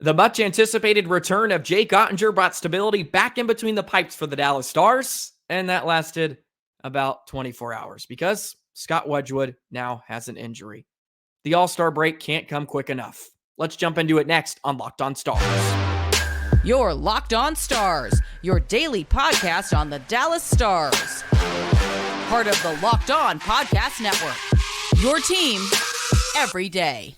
The much-anticipated return of Jake Oettinger brought stability back in between the pipes for the Dallas Stars, and that lasted about 24 hours because Scott Wedgewood now has an injury. The All-Star break can't come quick enough. Let's jump into it next on Locked On Stars. Your Locked On Stars, your daily podcast on the Dallas Stars. Part of the Locked On Podcast Network. Your team every day.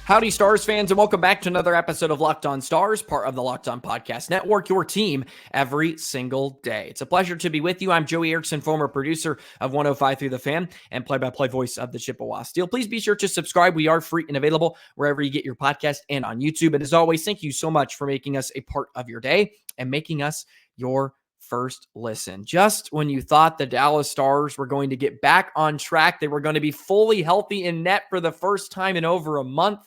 Howdy, Stars fans, and welcome back to another episode of Locked On Stars, part of the Locked On Podcast Network, your team every single day. It's a pleasure to be with you. I'm Joey Erickson, former producer of 105 Through the Fan and play-by-play voice of the Chippewa Steel. Please be sure to subscribe. We are free and available wherever you get your podcast and on YouTube. And as always, thank you so much for making us a part of your day and making us your first listen. Just when you thought the Dallas Stars were going to get back on track, they were going to be fully healthy in net for the first time in over a month,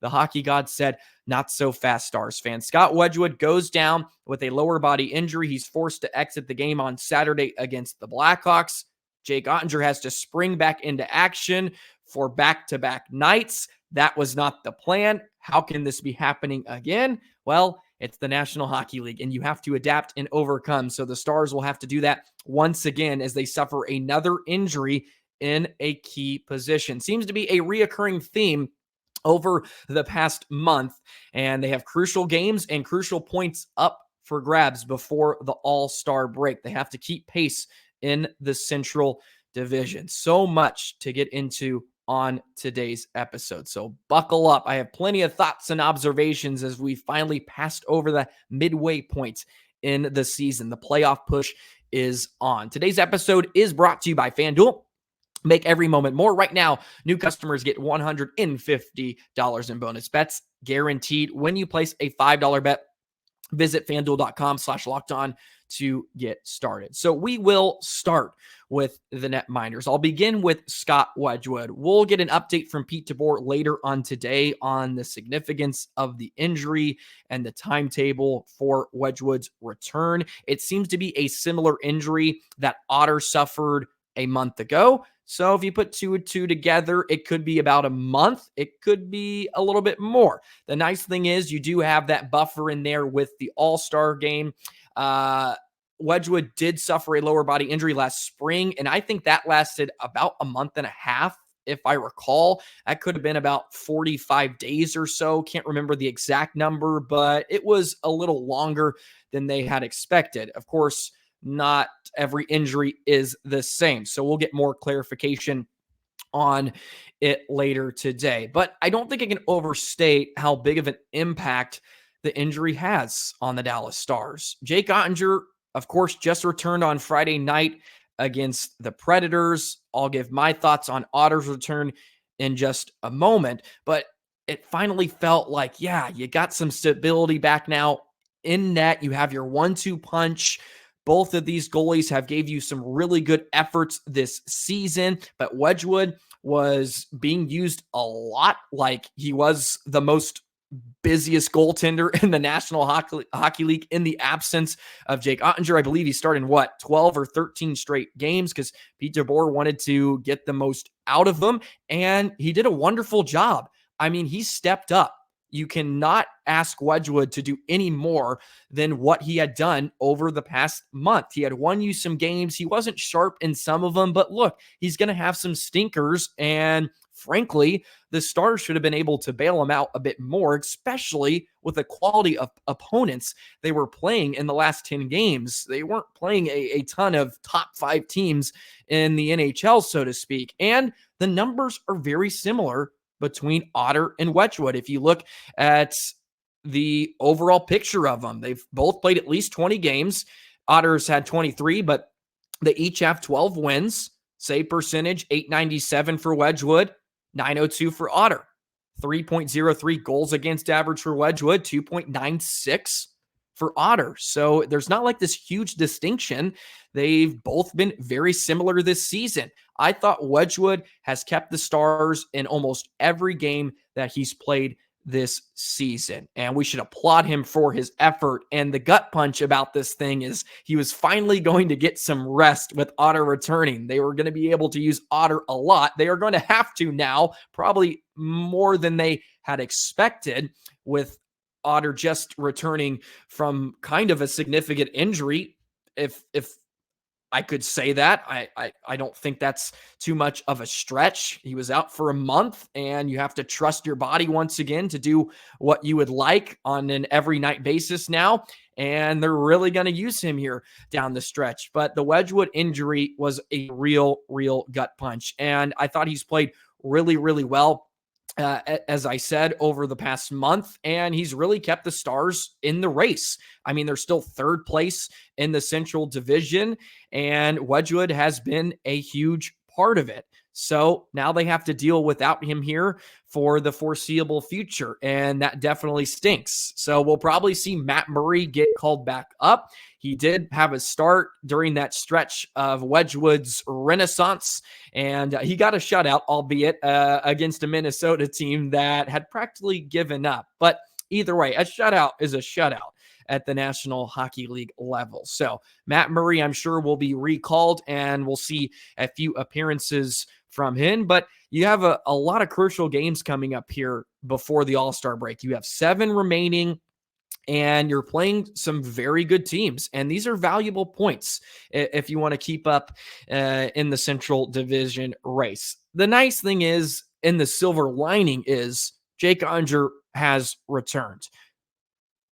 the hockey god said, not so fast, Stars fans. Scott Wedgewood goes down with a lower body injury. He's forced to exit the game on Saturday against the Blackhawks. Jake Oettinger has to spring back into action for back-to-back nights. That was not the plan. How can this be happening again? Well, it's the National Hockey League, and you have to adapt and overcome. So the Stars will have to do that once again as they suffer another injury in a key position. Seems to be a reoccurring theme over the past month, and they have crucial games and crucial points up for grabs before the All-Star break. They have to keep pace in the Central Division. So much to get into on today's episode. So buckle up. I have plenty of thoughts and observations as we finally passed over the midway point in the season. The playoff push is on. Today's episode is brought to you by FanDuel. Make every moment more. Right now, new customers get $150 in bonus bets guaranteed when you place a $5 bet. Visit FanDuel.com/lockedon to get started. So we will start with the netminders. I'll begin with Scott Wedgewood. We'll get an update from Pete DeBoer later on today on the significance of the injury and the timetable for Wedgewood's return. It seems to be a similar injury that Otter suffered a month ago. So if you put two and two together, it could be about a month. It could be a little bit more. The nice thing is you do have that buffer in there with the All-Star game. Wedgewood did suffer a lower body injury last spring, and I think that lasted about a month and a half, if I recall. That could have been about 45 days or so. Can't remember the exact number, but it was a little longer than they had expected. Of course, not every injury is the same. So we'll get more clarification on it later today. But I don't think I can overstate how big of an impact the injury has on the Dallas Stars. Jake Oettinger, of course, just returned on Friday night against the Predators. I'll give my thoughts on Otter's return in just a moment. But it finally felt like, yeah, you got some stability back now in net. You have your 1-2 punch. Both of these goalies have gave you some really good efforts this season, but Wedgewood was being used a lot, like he was the most busiest goaltender in the National Hockey League in the absence of Jake Oettinger. I believe he started in 12 or 13 straight games because Pete DeBoer wanted to get the most out of them, and he did a wonderful job. I mean, he stepped up. You cannot ask Wedgewood to do any more than what he had done over the past month. He had won you some games. He wasn't sharp in some of them, but look, he's going to have some stinkers. And frankly, the Stars should have been able to bail him out a bit more, especially with the quality of opponents they were playing in the last 10 games. They weren't playing a ton of top 5 teams in the NHL, so to speak. And the numbers are very similar between Otter and Wedgewood. If you look at the overall picture of them, they've both played at least 20 games. Otter's had 23, but they each have 12 wins. Save percentage, .897 for Wedgewood, .902 for Otter. 3.03 goals against average for Wedgewood, 2.96 for Otter. So there's not like this huge distinction. They've both been very similar this season. I thought Wedgewood has kept the Stars in almost every game that he's played this season. And we should applaud him for his effort. And the gut punch about this thing is he was finally going to get some rest with Otter returning. They were going to be able to use Otter a lot. They are going to have to now, probably more than they had expected, with Otter just returning from kind of a significant injury. If I could say that. I don't think that's too much of a stretch. He was out for a month, and you have to trust your body once again to do what you would like on an every night basis now. And they're really going to use him here down the stretch. But the Wedgewood injury was a real gut punch. And I thought he's played really, really well. As I said, over the past month, and he's really kept the Stars in the race. I mean, they're still third place in the Central Division, and Wedgewood has been a huge part of it. So now they have to deal without him here for the foreseeable future, and that definitely stinks. So we'll probably see Matt Murray get called back up. He did have a start during that stretch of Wedgewood's renaissance, and he got a shutout, albeit against a Minnesota team that had practically given up. But either way, a shutout is a shutout at the National Hockey League level. So Matt Murray, I'm sure, will be recalled, and we'll see a few appearances from him. But you have a lot of crucial games coming up here before the All-Star break. You have 7 remaining, and you're playing some very good teams. And these are valuable points if you want to keep up in the Central Division race. The nice thing is, and the silver lining is, Jake Oettinger has returned.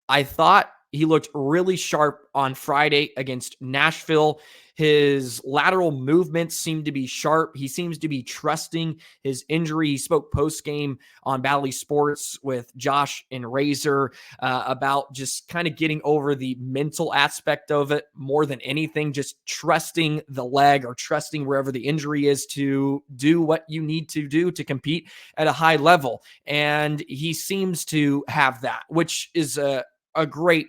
I thought he looked really sharp on Friday against Nashville. His lateral movements seem to be sharp. He seems to be trusting his injury. He spoke post-game on Bally Sports with Josh and Razor about just kind of getting over the mental aspect of it more than anything, just trusting the leg or trusting wherever the injury is to do what you need to do to compete at a high level. And he seems to have that, which is a great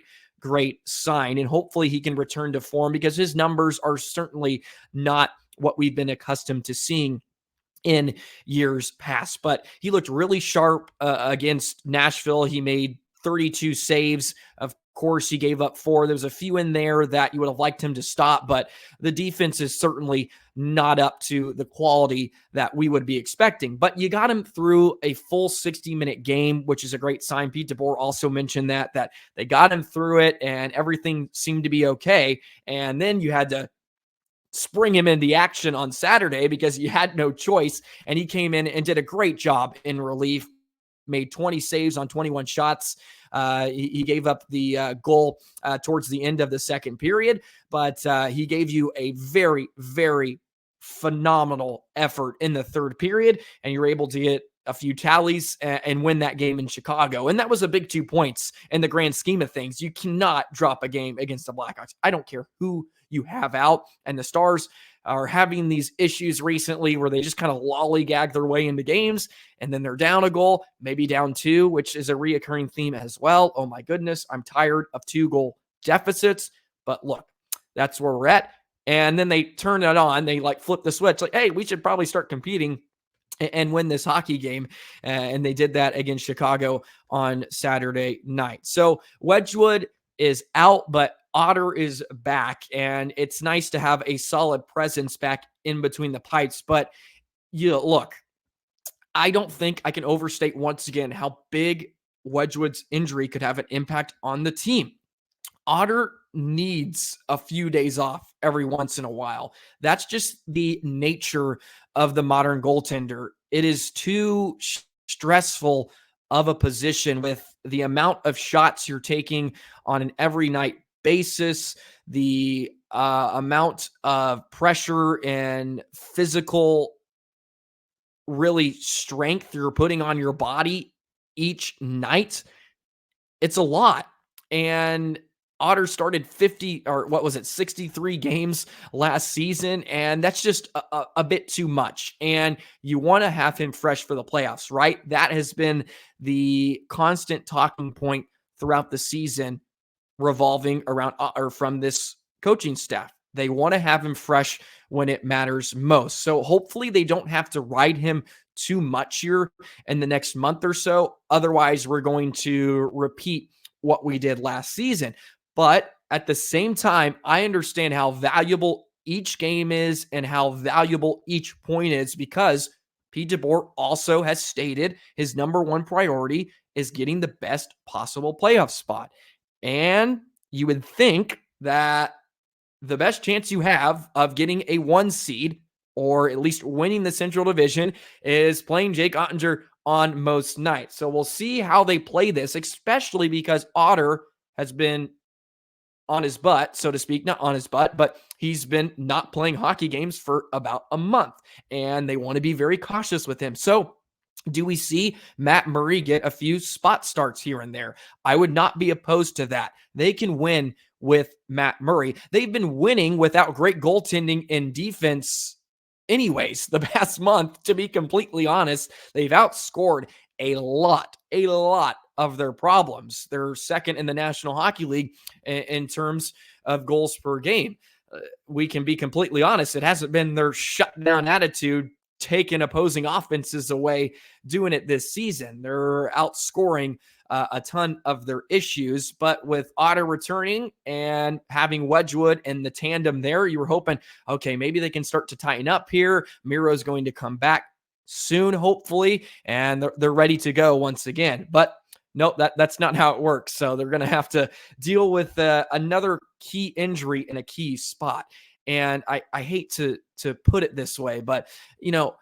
sign, and hopefully he can return to form, because his numbers are certainly not what we've been accustomed to seeing in years past. But he looked really sharp against Nashville. He made 32 saves. Of course, he gave up 4. There's a few in there that you would have liked him to stop, but the defense is certainly not up to the quality that we would be expecting. But you got him through a full 60-minute game, which is a great sign. Pete DeBoer also mentioned that they got him through it and everything seemed to be okay. And then you had to spring him into action on Saturday because you had no choice. And he came in and did a great job in relief, made 20 saves on 21 shots. He gave up the goal towards the end of the second period, but he gave you a very, very phenomenal effort in the third period, and you're able to get a few tallies and win that game in Chicago. And that was a big 2 points in the grand scheme of things. You cannot drop a game against the Blackhawks. I don't care who you have out, and the Stars are having these issues recently where they just kind of lollygag their way into games, and then they're down a goal, maybe down 2, which is a reoccurring theme as well. Oh my goodness, I'm tired of 2-goal deficits. But look, that's where we're at. And then they turn it on. They flip the switch. Hey, we should probably start competing and win this hockey game. And they did that against Chicago on Saturday night. So Wedgewood is out, but Otter is back, and it's nice to have a solid presence back in between the pipes. But look, I don't think I can overstate once again how big Wedgewood's injury could have an impact on the team. Otter needs a few days off every once in a while. That's just the nature of the modern goaltender. It is too stressful of a position with the amount of shots you're taking on an every night basis, the amount of pressure and physical really strength you're putting on your body each night. It's a lot. And Otter started 63 games last season, and that's just a bit too much. And you want to have him fresh for the playoffs, right? That has been the constant talking point throughout the season, revolving around Otter from this coaching staff. They want to have him fresh when it matters most. So hopefully they don't have to ride him too much here in the next month or so. Otherwise, we're going to repeat what we did last season. But at the same time, I understand how valuable each game is and how valuable each point is, because Pete DeBoer also has stated his number one priority is getting the best possible playoff spot. And you would think that the best chance you have of getting a 1 seed, or at least winning the Central Division, is playing Jake Oettinger on most nights. So we'll see how they play this, especially because Otter has been on his butt, so to speak, not on his butt, but he's been not playing hockey games for about a month, and they want to be very cautious with him. So do we see Matt Murray get a few spot starts here and there? I would not be opposed to that. They can win with Matt Murray. They've been winning without great goaltending and defense anyways the past month, to be completely honest. They've outscored a lot of their problems. They're second in the National Hockey League in terms of goals per game. We can be completely honest. It hasn't been their shutdown attitude taking opposing offenses away doing it this season. They're outscoring a ton of their issues, but with Otter returning and having Wedgewood and the tandem there, you were hoping, okay, maybe they can start to tighten up here. Miro's going to come back soon, hopefully, and they're ready to go once again. But no, that's not how it works. So they're going to have to deal with another key injury in a key spot. And I hate to put it this way, but, you know,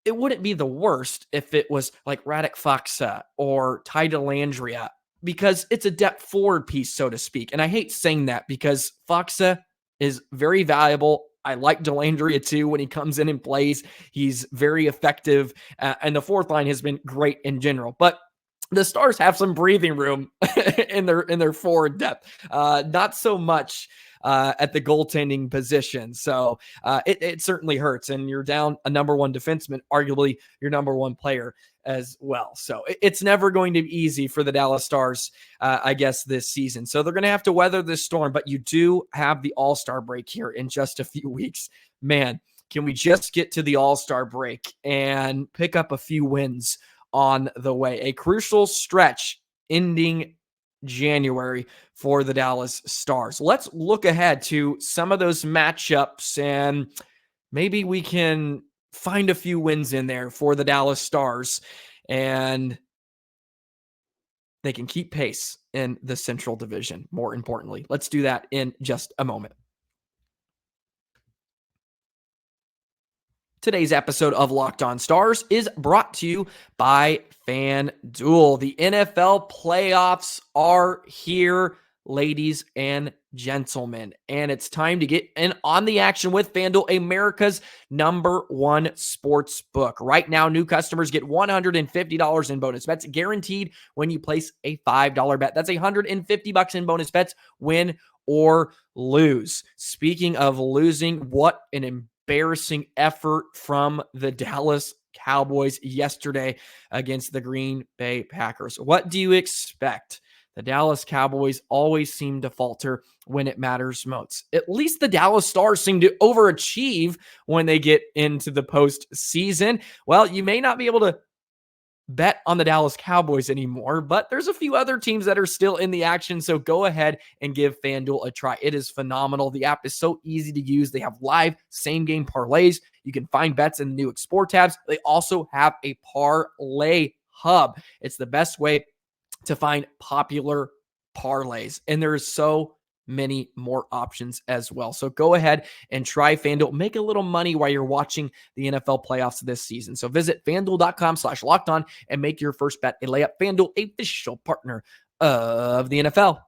it wouldn't be the worst if it was like Radek Faksa or Ty Dellandrea, because it's a depth forward piece, so to speak. And I hate saying that because Faksa is very valuable. I like Dellandrea too when he comes in and plays. He's very effective. And the fourth line has been great in general. But the Stars have some breathing room in their forward depth. Not so much at the goaltending position. So it certainly hurts. And you're down a number one defenseman, arguably your number one player as well. So it's never going to be easy for the Dallas Stars, I guess, this season. So they're going to have to weather this storm. But you do have the All-Star break here in just a few weeks. Man, can we just get to the All-Star break and pick up a few wins on the way? A crucial stretch ending January for the Dallas Stars. Let's look ahead to some of those matchups, and maybe we can find a few wins in there for the Dallas Stars, and they can keep pace in the Central Division, more importantly. Let's do that in just a moment. Today's episode of Locked On Stars is brought to you by FanDuel. The NFL playoffs are here, ladies and gentlemen, and it's time to get in on the action with FanDuel, America's #1 sports book. Right now, new customers get $150 in bonus bets guaranteed when you place a $5 bet. That's $150 in bonus bets, win or lose. Speaking of losing, what an embarrassing effort from the Dallas Cowboys yesterday against the Green Bay Packers. What do you expect? The Dallas Cowboys always seem to falter when it matters most. At least the Dallas Stars seem to overachieve when they get into the postseason. Well, you may not be able to bet on the Dallas Cowboys anymore, but there's a few other teams that are still in the action, so go ahead and give FanDuel a try. It is phenomenal. The app is so easy to use. They have live same-game parlays. You can find bets in the new Explore tabs. They also have a parlay hub. It's the best way to find popular parlays, and there is so many more options as well. So go ahead and try FanDuel. Make a little money while you're watching the NFL playoffs this season. So visit FanDuel.com/lockedon and make your first bet a layup. FanDuel, official partner of the NFL.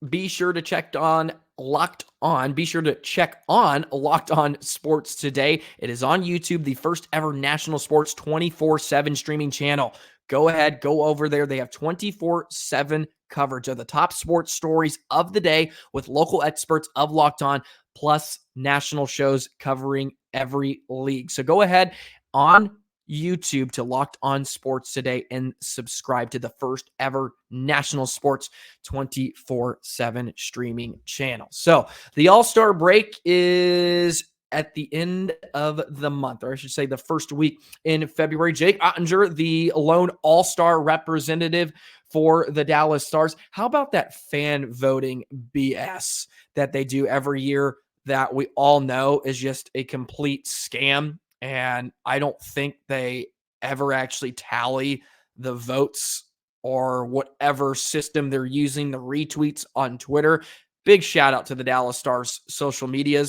Be sure to check on Locked On. Be sure to check on Locked On Sports today. It is on YouTube, the first ever national sports 24/7 streaming channel. Go ahead, go over there. They have 24/7 coverage of the top sports stories of the day with local experts of Locked On, plus national shows covering every league. So go ahead on YouTube to Locked On Sports today and subscribe to the first ever national sports 24/7 streaming channel. So the All-Star break is at the end of the month, or I should say the first week in February. Jake Oettinger, the lone All-Star representative for the Dallas Stars. How about that fan voting BS that they do every year that we all know is just a complete scam? And I don't think they ever actually tally the votes or whatever system they're using, the retweets on Twitter. Big shout out to the Dallas Stars social media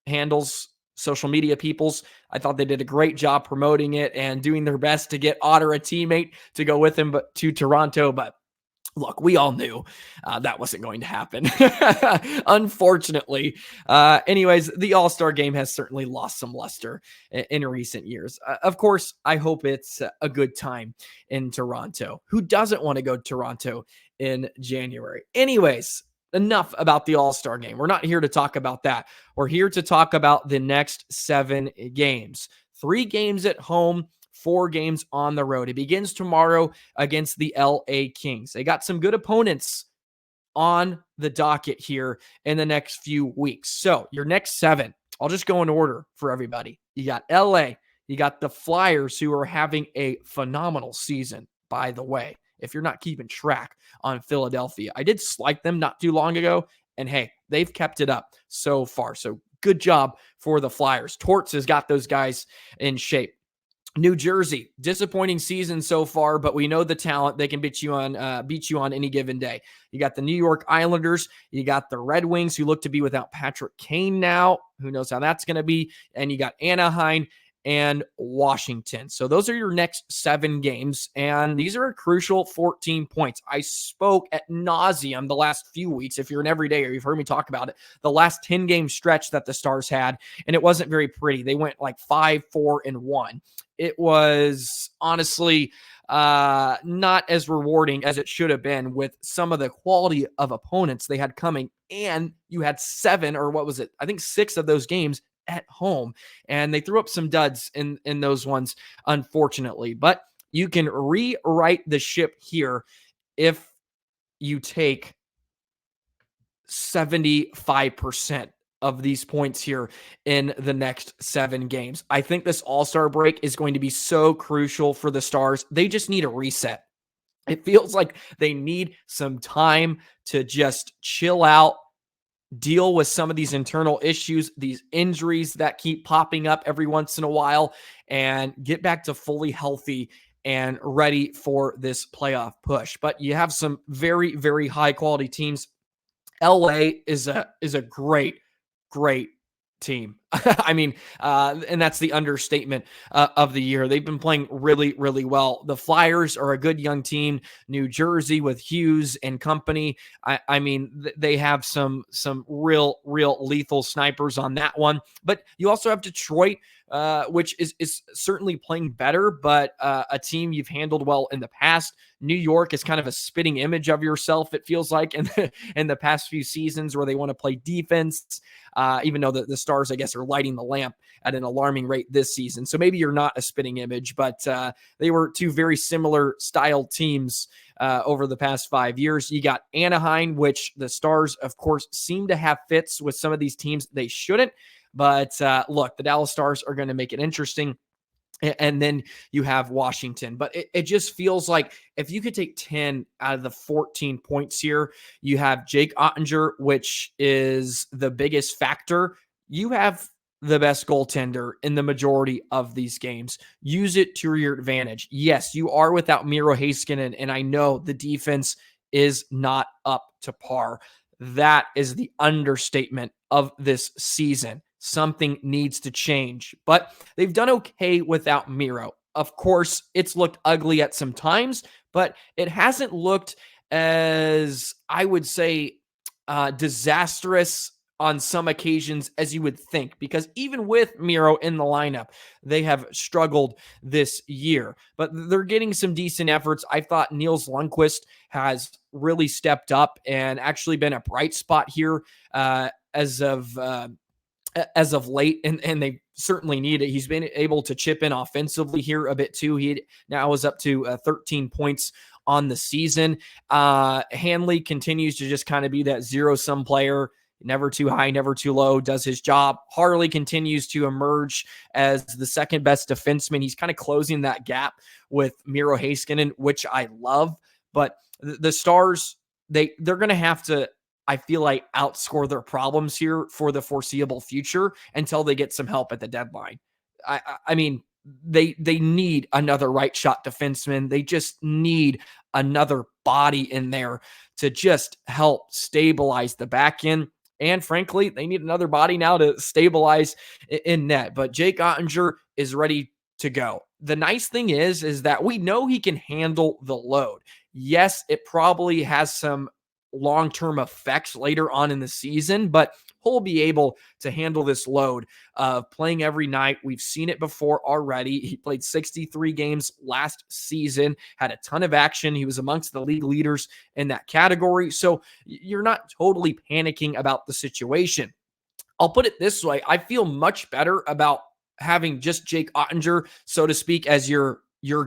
peoples. I thought they did a great job promoting it and doing their best to get Otter, a teammate, to go with him to Toronto. But look, we all knew that wasn't going to happen, unfortunately. Anyways, the All-Star game has certainly lost some luster in recent years. Of course, I hope it's a good time in Toronto. Who doesn't want to go to Toronto in January? Anyways, enough about the All-Star game. We're not here to talk about that. We're here to talk about the next 7 games. 3 games at home, 4 games on the road. It begins tomorrow against the LA Kings. They got some good opponents on the docket here in the next few weeks. So your next 7, I'll just go in order for everybody. You got LA, you got the Flyers, who are having a phenomenal season, by the way, if you're not keeping track on Philadelphia. I did slight them not too long ago, and hey, they've kept it up so far. So good job for the Flyers. Torts has got those guys in shape. New Jersey, disappointing season so far, but we know the talent. They can beat you on any given day. You got the New York Islanders. You got the Red Wings, who look to be without Patrick Kane now. Who knows how that's going to be? And you got Anaheim and Washington. So those are your next 7 games, and these are a crucial 14 points. I spoke at nauseum the last few weeks, if you're an everyday or you've heard me talk about it, the last 10-game stretch that the Stars had, and it wasn't very pretty. They went like 5-4-1. It was honestly not as rewarding as it should have been with some of the quality of opponents they had coming, and you had 7, or what was it? I think 6 of those games at home, and they threw up some duds in those ones, unfortunately. But you can rewrite the ship here if you take 75% of these points here in the next 7 games. I think this All-Star break is going to be so crucial for the Stars. They just need a reset. It feels like they need some time to just chill out, deal with some of these internal issues, these injuries that keep popping up every once in a while, and get back to fully healthy and ready for this playoff push. But you have some very, very high quality teams. LA is a great team. I mean, and that's the understatement of the year. They've been playing really, really well. The Flyers are a good young team. New Jersey with Hughes and company. I mean, they have some real lethal snipers on that one. But you also have Detroit, which is certainly playing better, but a team you've handled well in the past. New York is kind of a spitting image of yourself, it feels like, in the past few seasons, where they want to play defense, even though the Stars, I guess, are lighting the lamp at an alarming rate this season. So maybe you're not a spitting image, but they were 2 very similar style teams over the past 5 years. You got Anaheim, which the Stars, of course, seem to have fits with some of these teams they shouldn't. But look, the Dallas Stars are going to make it interesting. And then you have Washington. But it just feels like if you could take 10 out of the 14 points here, you have Jake Oettinger, which is the biggest factor. You have the best goaltender in the majority of these games. Use it to your advantage. Yes, you are without Miro Heiskanen, and I know the defense is not up to par. That is the understatement of this season. Something needs to change, but they've done okay without Miro. Of course, it's looked ugly at some times, but it hasn't looked as, I would say, disastrous on some occasions as you would think, because even with Miro in the lineup, they have struggled this year, but they're getting some decent efforts. I thought Niels Lundqvist has really stepped up and actually been a bright spot here as of as of late, and they certainly need it. He's been able to chip in offensively here a bit too. He now is up to 13 points on the season. Hanley continues to just kind of be that zero-sum player, never too high, never too low, does his job. Harley continues to emerge as the second best defenseman. He's kind of closing that gap with Miro Heiskanen, which I love. But the Stars, they're going to have to, I feel like, outscore their problems here for the foreseeable future until they get some help at the deadline. I mean, they need another right shot defenseman. They just need another body in there to just help stabilize the back end. And frankly, they need another body now to stabilize in net. But Jake Oettinger is ready to go. The nice thing is that we know he can handle the load. Yes, it probably has some long-term effects later on in the season, but he'll be able to handle this load of playing every night. We've seen it before already. He played 63 games last season, had a ton of action. He was amongst the league leaders in that category. So you're not totally panicking about the situation. I'll put it this way. I feel much better about having just Jake Oettinger, so to speak, as your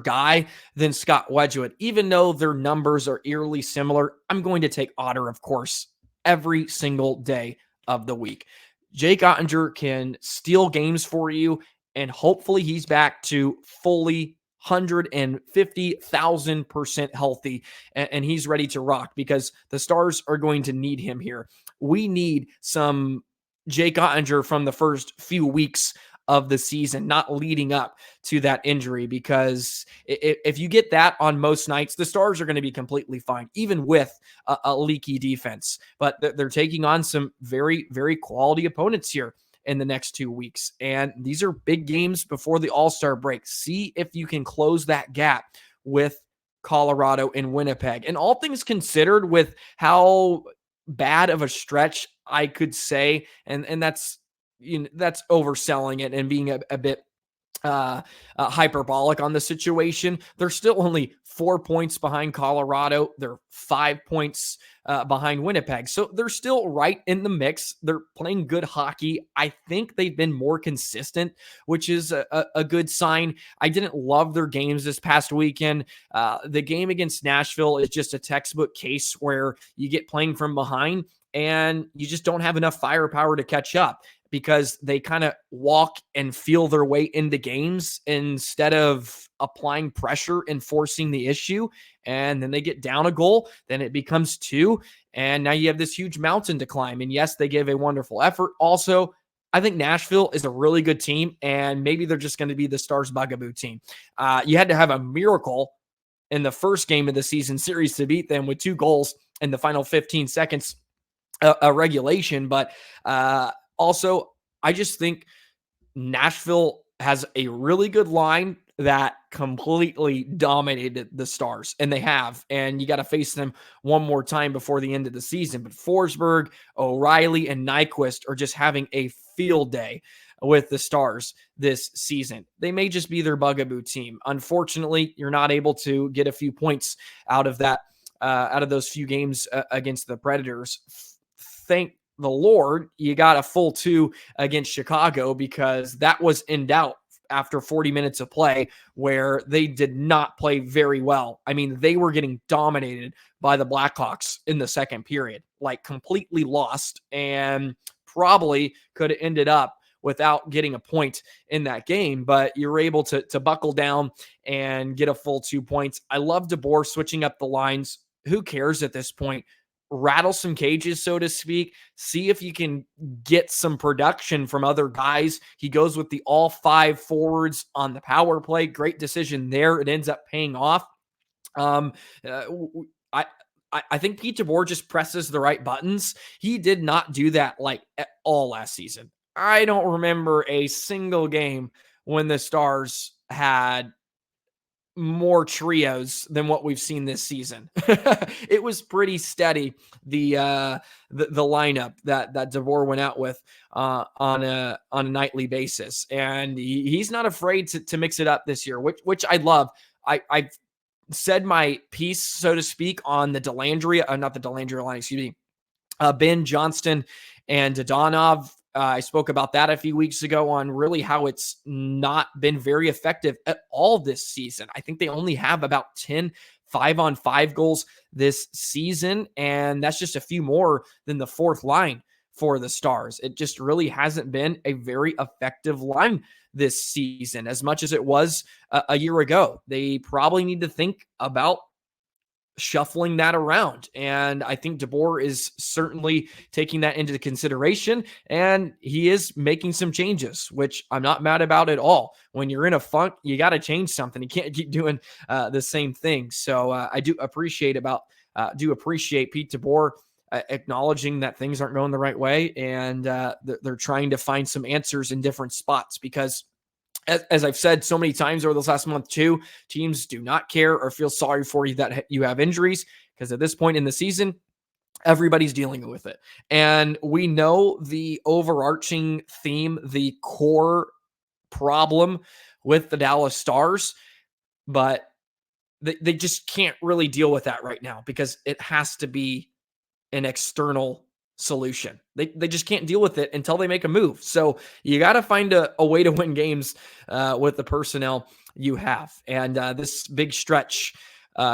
guy than Scott Wedgewood. Even though their numbers are eerily similar, I'm going to take Otter, of course, every single day of the week. Jake Oettinger can steal games for you, and hopefully he's back to fully 150,000% healthy, and he's ready to rock because the Stars are going to need him here. We need some Jake Oettinger from the first few weeks of the season, not leading up to that injury, because if you get that on most nights, the Stars are going to be completely fine, even with a leaky defense. But they're taking on some very, very quality opponents here in the next 2 weeks. And these are big games before the All-Star break. See if you can close that gap with Colorado and Winnipeg. And all things considered, with how bad of a stretch I could say, and that's overselling it and being a bit hyperbolic on the situation. They're still only 4 points behind Colorado. They're 5 points behind Winnipeg. So they're still right in the mix. They're playing good hockey. I think they've been more consistent, which is a good sign. I didn't love their games this past weekend. The game against Nashville is just a textbook case where you get playing from behind and you just don't have enough firepower to catch up, because they kind of walk and feel their way into games instead of applying pressure and forcing the issue. And then they get down a goal, then it becomes 2. And now you have this huge mountain to climb. And yes, they gave a wonderful effort. Also, I think Nashville is a really good team, and maybe they're just going to be the Stars' bugaboo team. You had to have a miracle in the first game of the season series to beat them with 2 goals in the final 15 seconds a regulation. But also, I just think Nashville has a really good line that completely dominated the Stars, and they have. And you got to face them one more time before the end of the season. But Forsberg, O'Reilly, and Nyquist are just having a field day with the Stars this season. They may just be their bugaboo team. Unfortunately, you're not able to get a few points out of that, out of those few games against the Predators. Thank the Lord you got a full 2 against Chicago, because that was in doubt after 40 minutes of play, where they did not play very well. I mean, they were getting dominated by the Blackhawks in the second period, like completely lost, and probably could have ended up without getting a point in that game. But you're able to buckle down and get a full 2 points. I love DeBoer switching up the lines. Who cares at this point? Rattle some cages, so to speak. See if you can get some production from other guys. He goes with the all 5 forwards on the power play. Great decision there. It ends up paying off. I think Pete DeBoer just presses the right buttons. He did not do that like at all last season. I don't remember a single game when the Stars had more trios than what we've seen this season. It was pretty steady, the lineup that DeBoer went out with on a nightly basis, and he's not afraid to mix it up this year, which I love. I've said my piece, so to speak, on the Dellandrea, not the Dellandrea line, excuse me, Ben Johnston and Dodonov. I spoke about that a few weeks ago on really how it's not been very effective at all this season. I think they only have about 10 5-on-5 goals this season, and that's just a few more than the fourth line for the Stars. It just really hasn't been a very effective line this season as much as it was a year ago. They probably need to think about shuffling that around. And I think DeBoer is certainly taking that into consideration, and he is making some changes, which I'm not mad about at all. When you're in a funk, you got to change something. You can't keep doing the same thing. So I do appreciate Pete DeBoer acknowledging that things aren't going the right way, and they're trying to find some answers in different spots because as I've said so many times over this last month too, teams do not care or feel sorry for you that you have injuries, because at this point in the season, everybody's dealing with it. And we know the overarching theme, the core problem with the Dallas Stars, but they just can't really deal with that right now because it has to be an external solution. They just can't deal with it until they make a move. So you got to find a way to win games with the personnel you have. And this big stretch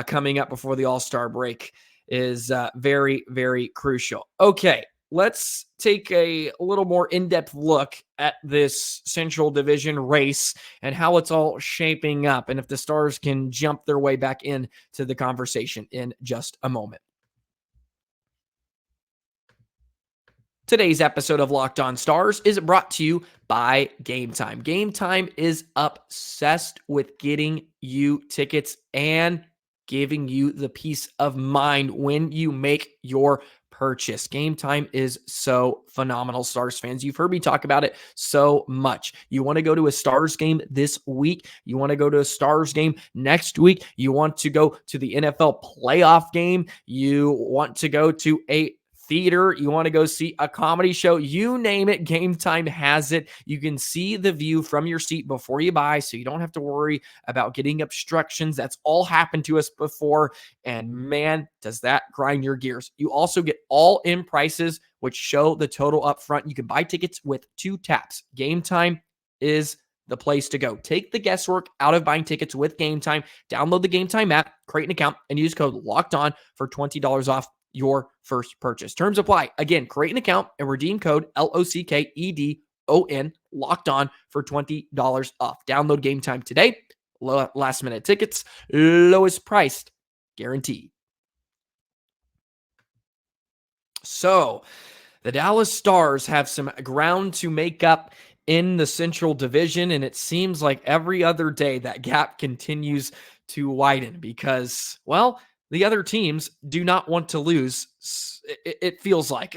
coming up before the All-Star break is very, very crucial. Okay, let's take a little more in-depth look at this Central Division race and how it's all shaping up, and if the Stars can jump their way back into the conversation in just a moment. Today's episode of Locked On Stars is brought to you by Game Time. Game Time is obsessed with getting you tickets and giving you the peace of mind when you make your purchase. Game Time is so phenomenal, Stars fans. You've heard me talk about it so much. You want to go to a Stars game this week. You want to go to a Stars game next week. You want to go to the NFL playoff game. You want to go to a theater, you want to go see a comedy show, you name it, Game Time has it. You can see the view from your seat before you buy, so you don't have to worry about getting obstructions. That's all happened to us before, and man, does that grind your gears. You also get all-in prices, which show the total up front. You can buy tickets with 2 taps. Game Time is the place to go. Take the guesswork out of buying tickets with Game Time. Download the Game Time app, create an account, and use code LOCKEDON for $20 off your first purchase. Terms apply. Again, create an account and redeem code LOCKEDON, locked on, for $20 off. Download Game Time today. Last minute tickets, lowest priced, guaranteed. So the Dallas Stars have some ground to make up in the Central Division, and it seems like every other day that gap continues to widen because, well, the other teams do not want to lose, it feels like.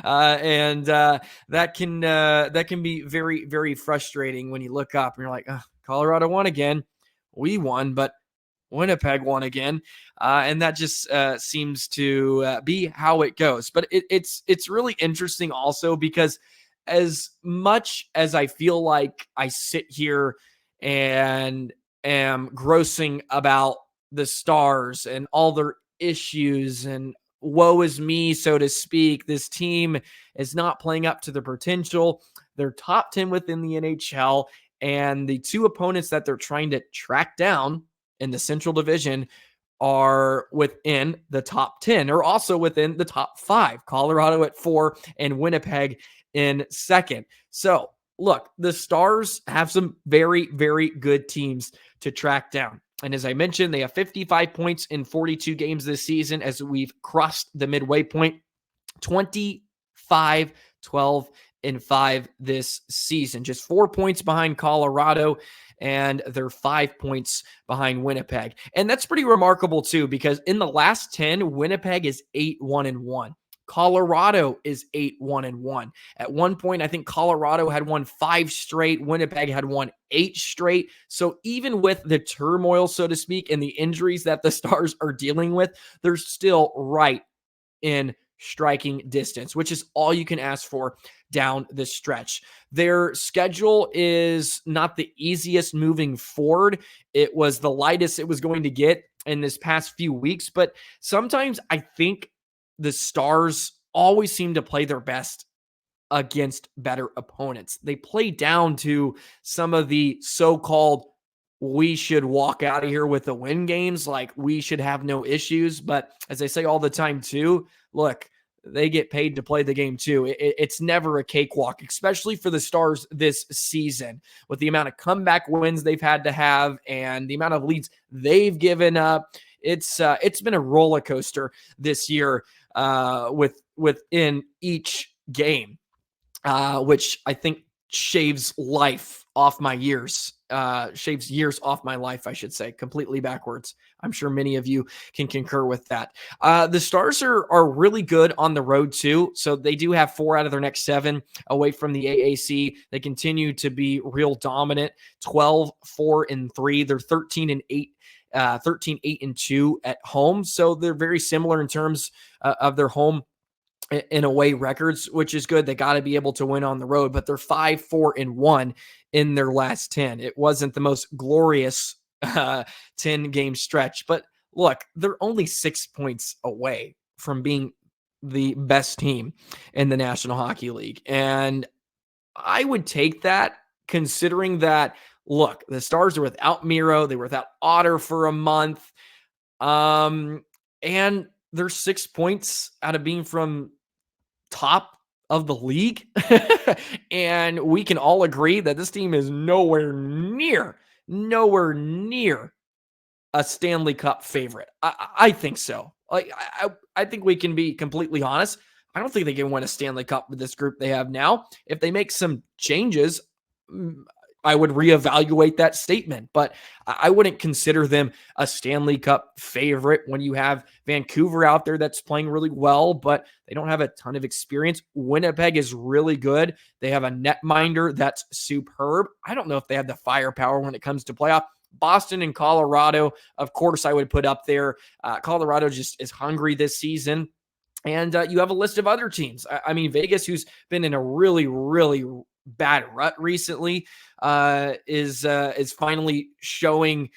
And that can be very, very frustrating when you look up and you're like, oh, Colorado won again. We won, but Winnipeg won again. And that just seems to be how it goes. But it's really interesting also because as much as I feel like I sit here and am grossing about the Stars and all their issues and woe is me, so to speak, this team is not playing up to their potential. They're top 10 within the NHL, and the 2 opponents that they're trying to track down in the Central Division are within the top 10, or also within the top 5. Colorado at 4 and Winnipeg in second. So look, the Stars have some very, very good teams to track down. And as I mentioned, they have 55 points in 42 games this season as we've crossed the midway point. 25, 12, and 5 this season. Just 4 points behind Colorado, and they're 5 points behind Winnipeg. And that's pretty remarkable too, because in the last 10, Winnipeg is 8-1-1. Colorado is 8-1-1. At one point, I think Colorado had won 5 straight. Winnipeg had won 8 straight. So even with the turmoil, so to speak, and the injuries that the Stars are dealing with, they're still right in striking distance, which is all you can ask for down the stretch. Their schedule is not the easiest moving forward. It was the lightest it was going to get in this past few weeks, but sometimes I think the Stars always seem to play their best against better opponents. They play down to some of the so-called we should walk out of here with a win games, like we should have no issues. But as I say all the time too, look, they get paid to play the game too. It's never a cakewalk, especially for the Stars this season with the amount of comeback wins they've had to have and the amount of leads they've given up. It's been a roller coaster this year within each game, which I think shaves life off my years. Shaves years off my life, I should say, completely backwards. I'm sure many of you can concur with that. The Stars are really good on the road too. So they do have 4 out of their next 7 away from the AAC. They continue to be real dominant, 12-4-3. They're 13-8. 13-8-2 at home. So they're very similar in terms of their home and away records, which is good. They got to be able to win on the road, but they're 5-4-1 in their last 10. It wasn't the most glorious 10-game stretch, but look, they're only 6 points away from being the best team in the National Hockey League. And I would take that, considering that, look, the Stars are without Miro. They were without Otter for a month. And they're 6 points out of being from top of the league. And we can all agree that this team is nowhere near a Stanley Cup favorite. I think so. Like, I think we can be completely honest. I don't think they can win a Stanley Cup with this group they have now. If they make some changes, I would reevaluate that statement, but I wouldn't consider them a Stanley Cup favorite when you have Vancouver out there that's playing really well, but they don't have a ton of experience. Winnipeg is really good. They have a netminder that's superb. I don't know if they have the firepower when it comes to playoff. Boston and Colorado, of course, I would put up there. Colorado just is hungry this season. And you have a list of other teams. I mean, Vegas, who's been in a really, really bad rut recently, is finally showing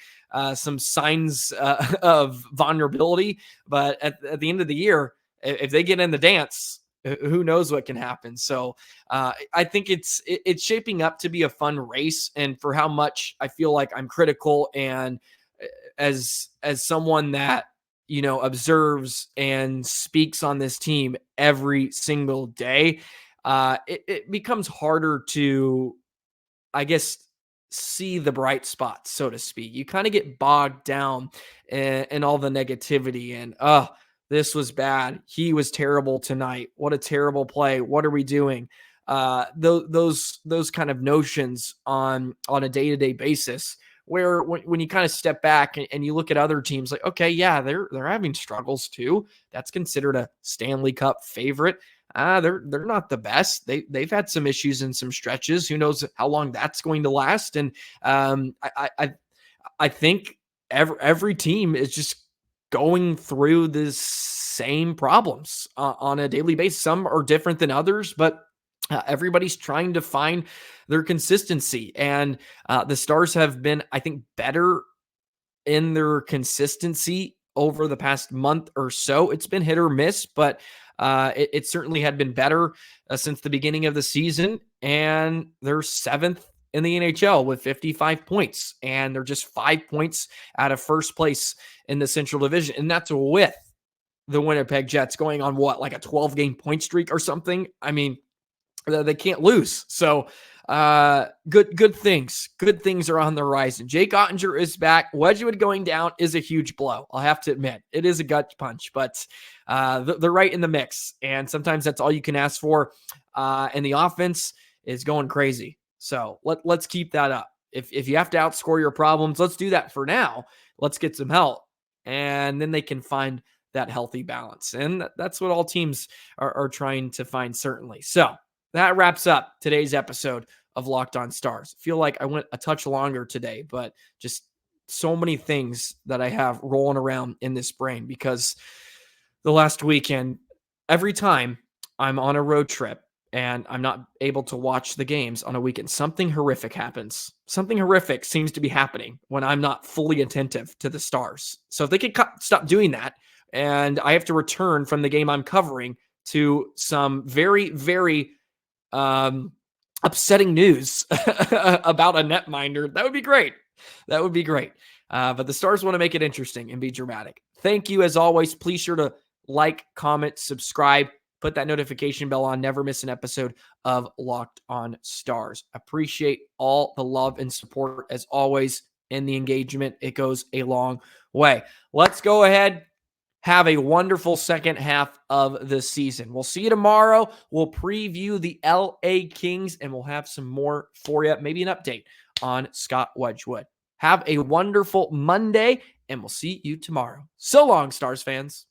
some signs of vulnerability. But at the end of the year, if they get in the dance, who knows what can happen. So I think it's shaping up to be a fun race. And for how much I feel like I'm critical, and as someone that, you know, observes and speaks on this team every single day, it becomes harder to, I guess, see the bright spots, so to speak. You kind of get bogged down in all the negativity and, this was bad. He was terrible tonight. What a terrible play. What are we doing? Those kind of notions on a day-to-day basis, where when you kind of step back and you look at other teams, like, okay, yeah, they're having struggles too. That's considered a Stanley Cup favorite. They're not the best. They've had some issues in some stretches. Who knows how long that's going to last? And I think every team is just going through the same problems on a daily basis. Some are different than others, but everybody's trying to find their consistency. And the Stars have been, I think, better in their consistency over the past month or so. It's been hit or miss, but it certainly had been better since the beginning of the season. And they're 7th in the NHL with 55 points. And they're just 5 points out of first place in the Central Division. And that's with the Winnipeg Jets going on like a 12-game point streak or something. I mean, they can't lose. So good things. Good things are on the horizon. Jake Oettinger is back. Wedgewood going down is a huge blow. I'll have to admit, it is a gut punch, but they're right in the mix. And sometimes that's all you can ask for. And the offense is going crazy. So let's keep that up. If you have to outscore your problems, let's do that for now. Let's get some help. And then they can find that healthy balance. And that's what all teams are trying to find, certainly. So that wraps up today's episode of Locked On Stars. I feel like I went a touch longer today, but just so many things that I have rolling around in this brain, because the last weekend, every time I'm on a road trip and I'm not able to watch the games on a weekend, something horrific happens. Something horrific seems to be happening when I'm not fully attentive to the Stars. So if they could stop doing that, and I have to return from the game I'm covering to some very, very upsetting news about a netminder, that would be great. That would be great. But the Stars want to make it interesting and be dramatic. Thank you as always. Please sure to like, comment, subscribe, put that notification bell on. Never miss an episode of Locked On Stars. Appreciate all the love and support as always and the engagement. It goes a long way. Let's go ahead. Have a wonderful second half of the season. We'll see you tomorrow. We'll preview the LA Kings and we'll have some more for you. Maybe an update on Scott Wedgewood. Have a wonderful Monday and we'll see you tomorrow. So long, Stars fans.